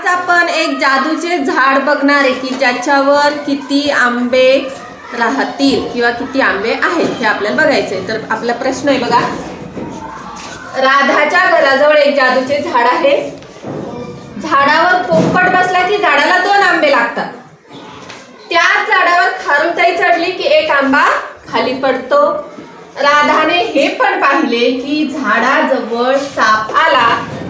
आज आपण एक जादूचे झाड बघणार आहे की ज्याच्यावर किती आंबे राहतील किंवा किती आंबे आहेत हे आपल्याला बघायचंय। तर आपला प्रश्न आहे बघा, राधाच्या घराजवळ एक जादूचे झाड आहे। झाडावर पोपट बसला की झाडाला 2 आंबे लागतात। त्याच झाडावर खारुताई चढली की एक आंबा खाली पडतो। राधाने हे पण पाहिले की झाडाजवळ साप आला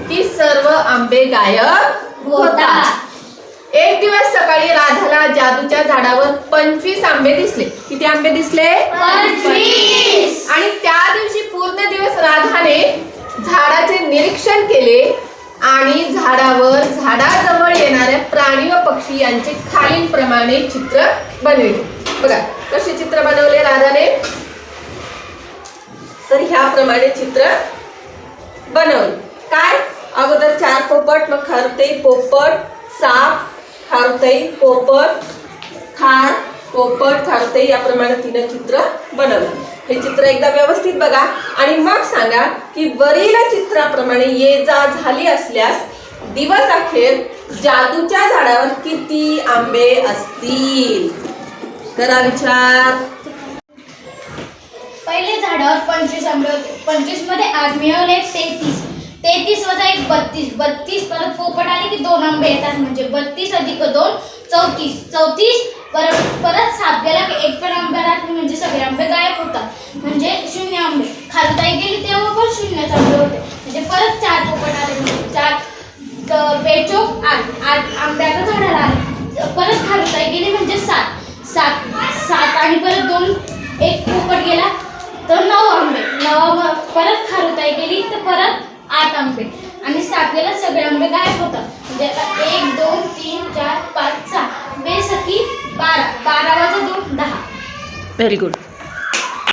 की सर्व आंबे गायब होतात। एक दिवस सकाळी राधाला जादूच्या झाडावर 25 आंबे दिसले। किती आंबे दिसले? 25। आणि त्या दिवशी पूर्ण दिवस राधाने झाडाचे निरीक्षण केले आणि झाडाजवळ येणाऱ्या प्राणी व पक्षी यांचे खालील प्रमाणे चित्र बनविले। बघा कसे चित्र बनवले राधाने, तर ह्याप्रमाणे चित्र बनवले। काय? अगोदर 4 पोपट, मग खारुताई, पोपट, साप, खारुताई, पोपट, खार, पोपट, खारुताई याप्रमाणे 3 चित्र बनवले। हे चित्र एकदा व्यवस्थित बघा आणि मग सांगा की वरील चित्राप्रमाणे ये जा झाली असल्यास दिवस अखेर जादूच्या झाडावर किती आंबे असतील? करा विचार। पहिले झाडावर 25 आंबे होते। 25 मध्ये 8 मिळवले 33। 33 वजा 1 32। 32 परत पोपट आले की 2 आंबे येतात, म्हणजे 32 अधिक 2 34। 34 परत साप गेला की 1 पण आंबे राहत म्हणजे सगळे आंबे गायब होतात, म्हणजे 0 आंबे। खारुताई गेली तेव्हा पण 0 आंबे होते, म्हणजे परत 4 पोपट आले म्हणजे 4 बेचोक 8 आंब्याच्या झाडाला आले। परत खारुताई गेली म्हणजे 7 आणि परत 1 पोपट गेला तर 9 आंबे। 9 परत खारुताई गेली तर परत 8 आंबे आणि 7 गेला सगळे आंबे गायब होतात, म्हणजे आता 1 2 3 4 5 6 बेसकी 12 12 वजा 2 10। Very good.